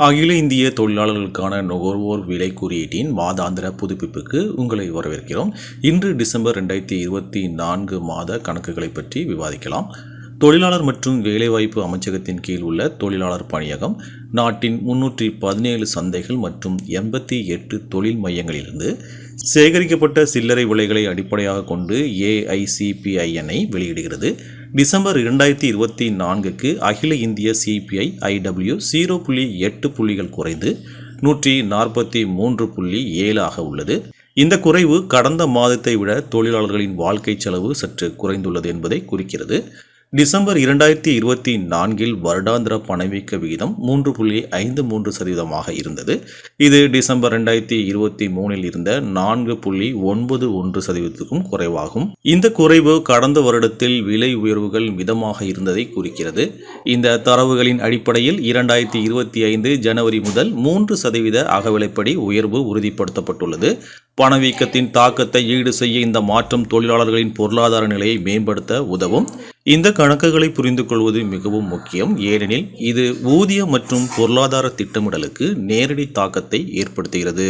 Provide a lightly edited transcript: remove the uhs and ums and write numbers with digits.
அகில இந்திய தொழிலாளர்களுக்கான நுகர்வோர் விலை குறியீட்டின் மாதாந்திர புதுப்பிப்புக்கு உங்களை வரவேற்கிறோம். இன்று டிசம்பர் 2024 மாத கணக்குகளை பற்றி விவாதிக்கலாம். தொழிலாளர் மற்றும் வேலைவாய்ப்பு அமைச்சகத்தின் கீழ் உள்ள தொழிலாளர் பணியகம் நாட்டின் 317 சந்தைகள் மற்றும் 88 தொழில் மையங்களிலிருந்து சேகரிக்கப்பட்ட சில்லறை விலைகளை அடிப்படையாக கொண்டு AICPINஐ வெளியிடுகிறது. டிசம்பர் 2024க்கு அகில இந்திய CPI IW 0.8 புள்ளிகள் குறைந்து 143.7 ஆக உள்ளது. இந்த குறைவு கடந்த மாதத்தை விட தொழிலாளர்களின் வாழ்க்கை செலவு சற்று குறைந்துள்ளது என்பதை குறிக்கிறது. டிசம்பர் 2024 வருடாந்திர பணவீக்க விகிதம் 3.53% இருந்தது. இது டிசம்பர் 2023 இருந்த 4.91% குறைவாகும். இந்த குறைவு கடந்த வருடத்தில் விலை உயர்வுகள் மிதமாக இருந்ததை குறிக்கிறது. இந்த தரவுகளின் அடிப்படையில் 2025 ஜனவரி முதல் 3% அகவிலைப்படி உயர்வு உறுதிப்படுத்தப்பட்டுள்ளது. பணவீக்கத்தின் தாக்கத்தை ஈடு செய்ய இந்த மாற்றம் தொழிலாளர்களின் பொருளாதார நிலையை மேம்படுத்த உதவும். இந்த கணக்குகளை புரிந்து கொள்வது மிகவும் முக்கியம், ஏனெனில் இது ஊதிய மற்றும் பொருளாதார திட்டமிடலுக்கு நேரடி தாக்கத்தை ஏற்படுத்துகிறது.